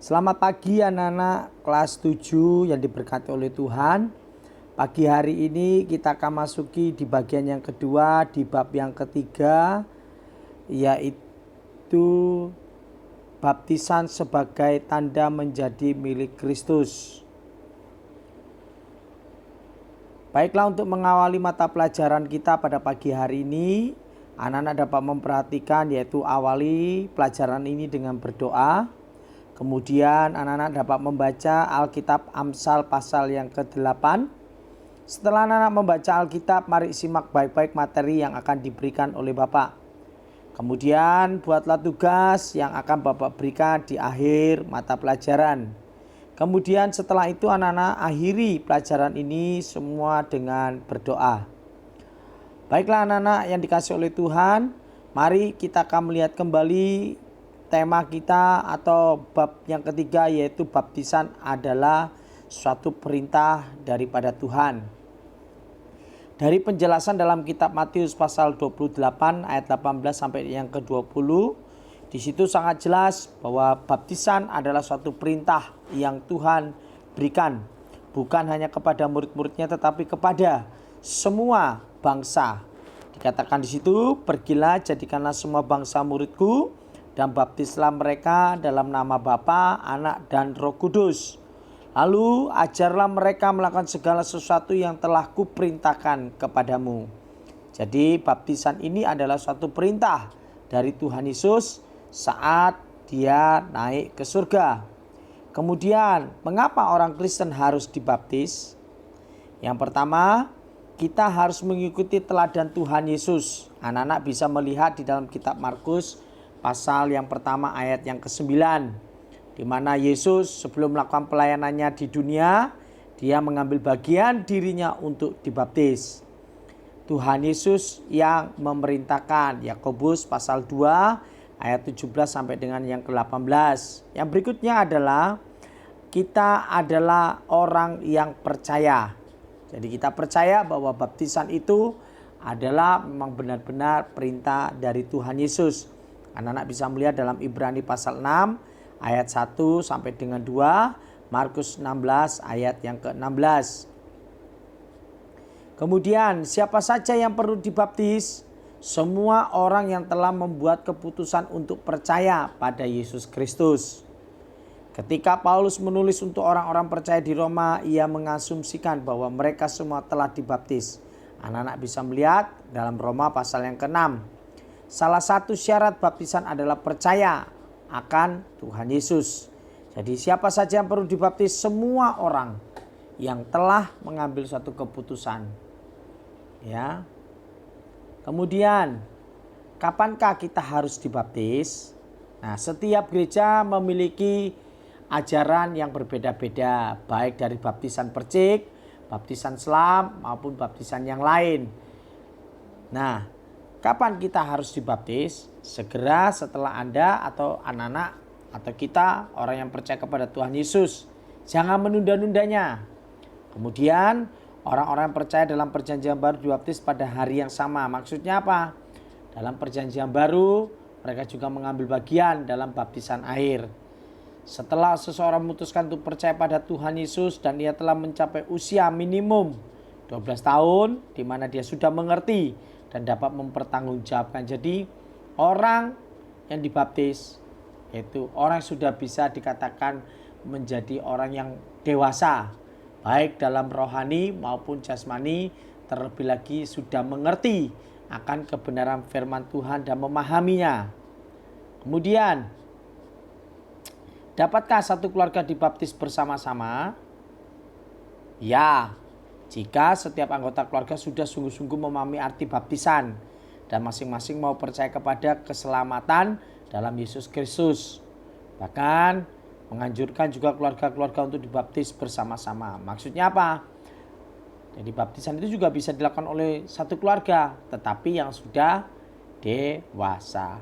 Selamat pagi anak-anak kelas 7 yang diberkati oleh Tuhan. Pagi hari ini kita akan masuki di bagian yang kedua di bab yang ketiga, yaitu baptisan sebagai tanda menjadi milik Kristus. Baiklah, untuk mengawali mata pelajaran kita pada pagi hari ini, anak-anak dapat memperhatikan yaitu awali pelajaran ini dengan berdoa. Kemudian anak-anak dapat membaca Alkitab Amsal pasal yang ke-8. Setelah anak-anak membaca Alkitab, mari simak baik-baik materi yang akan diberikan oleh Bapak. Kemudian buatlah tugas yang akan Bapak berikan di akhir mata pelajaran. Kemudian setelah itu anak-anak akhiri pelajaran ini semua dengan berdoa. Baiklah anak-anak yang dikasihi oleh Tuhan, mari kita akan melihat kembali tema kita atau bab yang ketiga, yaitu baptisan adalah suatu perintah daripada Tuhan. Dari penjelasan dalam kitab Matius pasal 28 ayat 18 sampai yang ke-20, di situ sangat jelas bahwa baptisan adalah suatu perintah yang Tuhan berikan, bukan hanya kepada murid-muridnya tetapi kepada semua bangsa. Dikatakan di situ, pergilah jadikanlah semua bangsa muridku dan baptislah mereka dalam nama Bapa, Anak, dan Roh Kudus. Lalu ajarlah mereka melakukan segala sesuatu yang telah kuperintahkan kepadamu. Jadi baptisan ini adalah suatu perintah dari Tuhan Yesus saat dia naik ke surga. Kemudian mengapa orang Kristen harus dibaptis? Yang pertama, kita harus mengikuti teladan Tuhan Yesus. Anak-anak bisa melihat di dalam kitab Markus pasal yang pertama ayat yang ke-9, di mana Yesus sebelum melakukan pelayanannya di dunia, dia mengambil bagian dirinya untuk dibaptis. Tuhan Yesus yang memerintahkan. Yakobus pasal 2 ayat 17 sampai dengan yang ke-18. Yang berikutnya adalah kita adalah orang yang percaya. Jadi kita percaya bahwa baptisan itu adalah memang benar-benar perintah dari Tuhan Yesus. Anak-anak bisa melihat dalam Ibrani pasal 6 ayat 1 sampai dengan 2, Markus 16 ayat yang ke-16. Kemudian siapa saja yang perlu dibaptis? Semua orang yang telah membuat keputusan untuk percaya pada Yesus Kristus. Ketika Paulus menulis untuk orang-orang percaya di Roma, ia mengasumsikan bahwa mereka semua telah dibaptis. Anak-anak bisa melihat dalam Roma pasal yang ke-6. Salah satu syarat baptisan adalah percaya akan Tuhan Yesus. Jadi siapa saja yang perlu dibaptis? Semua orang yang telah mengambil suatu keputusan. Ya. Kemudian, kapankah kita harus dibaptis? Nah, setiap gereja memiliki ajaran yang berbeda-beda, baik dari baptisan percik, baptisan selam, maupun baptisan yang lain. Nah, kapan kita harus dibaptis? Segera setelah Anda atau anak-anak atau kita orang yang percaya kepada Tuhan Yesus. Jangan menunda-nundanya. Kemudian orang-orang yang percaya dalam perjanjian baru dibaptis pada hari yang sama. Maksudnya apa? Dalam perjanjian baru mereka juga mengambil bagian dalam baptisan air. Setelah seseorang memutuskan untuk percaya pada Tuhan Yesus dan ia telah mencapai usia minimum 12 tahun, di mana dia sudah mengerti dan dapat mempertanggungjawabkan. Jadi orang yang dibaptis yaitu orang yang sudah bisa dikatakan menjadi orang yang dewasa, baik dalam rohani maupun jasmani, terlebih lagi sudah mengerti akan kebenaran firman Tuhan dan memahaminya. Kemudian, dapatkah satu keluarga dibaptis bersama-sama? Ya, jika setiap anggota keluarga sudah sungguh-sungguh memahami arti baptisan dan masing-masing mau percaya kepada keselamatan dalam Yesus Kristus. Bahkan menganjurkan juga keluarga-keluarga untuk dibaptis bersama-sama. Maksudnya apa? Jadi baptisan itu juga bisa dilakukan oleh satu keluarga, tetapi yang sudah dewasa.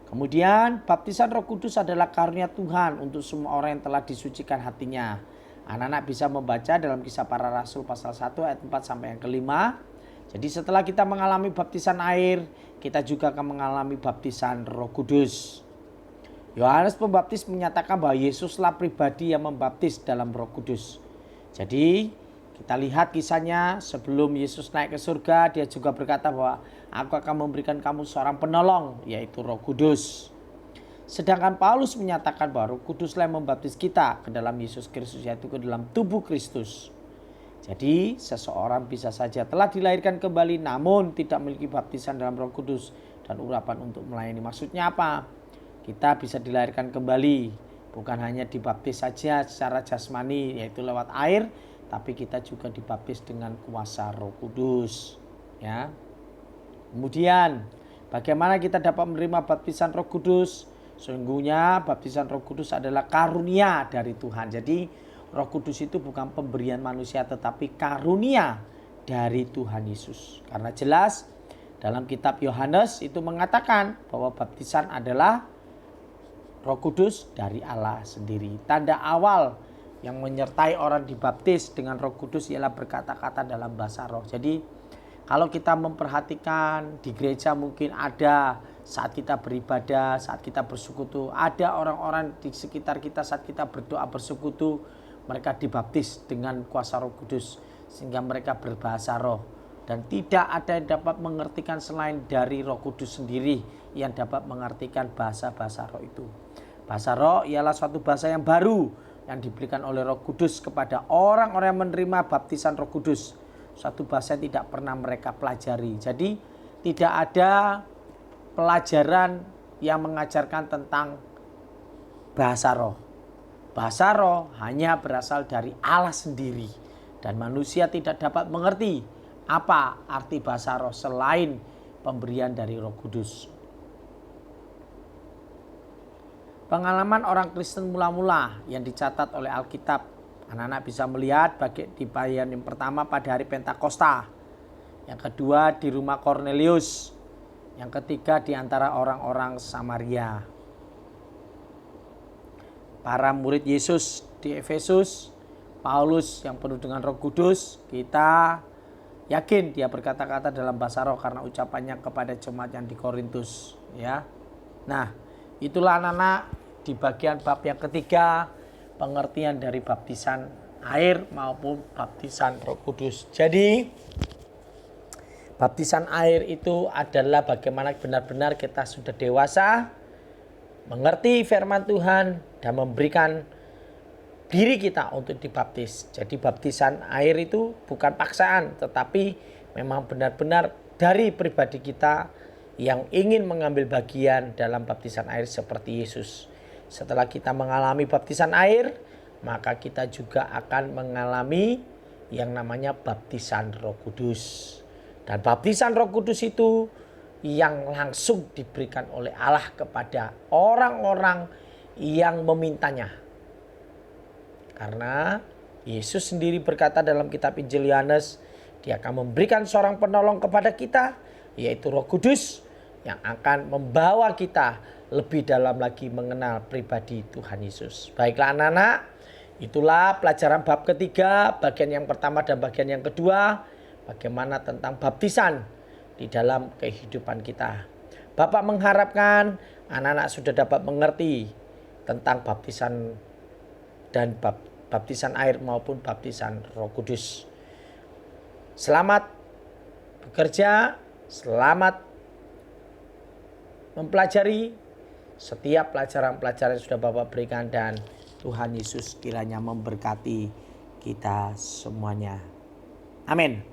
Kemudian baptisan Roh Kudus adalah karunia Tuhan untuk semua orang yang telah disucikan hatinya. Anak-anak bisa membaca dalam Kisah Para Rasul pasal 1 ayat 4 sampai yang ke-5. Jadi setelah kita mengalami baptisan air, kita juga akan mengalami baptisan Roh Kudus. Yohanes Pembaptis menyatakan bahwa Yesuslah pribadi yang membaptis dalam Roh Kudus. Jadi kita lihat kisahnya sebelum Yesus naik ke surga, dia juga berkata bahwa aku akan memberikan kamu seorang penolong, yaitu Roh Kudus. Sedangkan Paulus menyatakan bahwa Roh Kuduslah yang membaptis kita ke dalam Yesus Kristus, yaitu ke dalam tubuh Kristus. Jadi seseorang bisa saja telah dilahirkan kembali namun tidak memiliki baptisan dalam Roh Kudus dan urapan untuk melayani. Maksudnya apa? Kita bisa dilahirkan kembali, bukan hanya dibaptis saja secara jasmani yaitu lewat air, tapi kita juga dibaptis dengan kuasa Roh Kudus, ya. Kemudian, bagaimana kita dapat menerima baptisan Roh Kudus? Sesungguhnya baptisan Roh Kudus adalah karunia dari Tuhan. Jadi, Roh Kudus itu bukan pemberian manusia tetapi karunia dari Tuhan Yesus. Karena jelas dalam kitab Yohanes itu mengatakan bahwa baptisan adalah Roh Kudus dari Allah sendiri. Tanda awal yang menyertai orang dibaptis dengan Roh Kudus ialah berkata-kata dalam bahasa roh. Jadi kalau kita memperhatikan di gereja mungkin ada saat kita beribadah, saat kita bersekutu, ada orang-orang di sekitar kita saat kita berdoa bersekutu, mereka dibaptis dengan kuasa Roh Kudus sehingga mereka berbahasa roh. Dan tidak ada yang dapat mengertikan selain dari Roh Kudus sendiri yang dapat mengartikan bahasa-bahasa roh itu. Bahasa roh ialah suatu bahasa yang baru yang diberikan oleh Roh Kudus kepada orang-orang yang menerima baptisan Roh Kudus. Suatu bahasa yang tidak pernah mereka pelajari. Jadi tidak ada pelajaran yang mengajarkan tentang bahasa roh. Bahasa roh hanya berasal dari Allah sendiri dan manusia tidak dapat mengerti apa arti bahasa roh selain pemberian dari Roh Kudus. Pengalaman orang Kristen mula-mula yang dicatat oleh Alkitab, anak-anak bisa melihat di bagian yang pertama pada hari Pentakosta, yang kedua di rumah Kornelius, yang ketiga di antara orang-orang Samaria. Para murid Yesus di Efesus, Paulus yang penuh dengan Roh Kudus, kita yakin dia berkata-kata dalam bahasa roh karena ucapannya kepada jemaat yang di Korintus, ya. Nah, itulah anak-anak di bagian bab yang ketiga, pengertian dari baptisan air maupun baptisan Roh Kudus. Jadi baptisan air itu adalah bagaimana benar-benar kita sudah dewasa, mengerti firman Tuhan dan memberikan diri kita untuk dibaptis. Jadi baptisan air itu bukan paksaan, tetapi memang benar-benar dari pribadi kita yang ingin mengambil bagian dalam baptisan air seperti Yesus. Setelah kita mengalami baptisan air, maka kita juga akan mengalami yang namanya baptisan Roh Kudus. Dan baptisan Roh Kudus itu yang langsung diberikan oleh Allah kepada orang-orang yang memintanya. Karena Yesus sendiri berkata dalam kitab Injil Yohanes, dia akan memberikan seorang penolong kepada kita, yaitu Roh Kudus, yang akan membawa kita lebih dalam lagi mengenal pribadi Tuhan Yesus. Baiklah anak-anak, itulah pelajaran bab ketiga, bagian yang pertama dan bagian yang kedua, bagaimana tentang baptisan di dalam kehidupan kita. Bapak mengharapkan anak-anak sudah dapat mengerti tentang baptisan dan baptisan air maupun baptisan Roh Kudus. Selamat bekerja, selamat mempelajari setiap pelajaran-pelajaran yang sudah Bapak berikan dan Tuhan Yesus kiranya memberkati kita semuanya. Amin.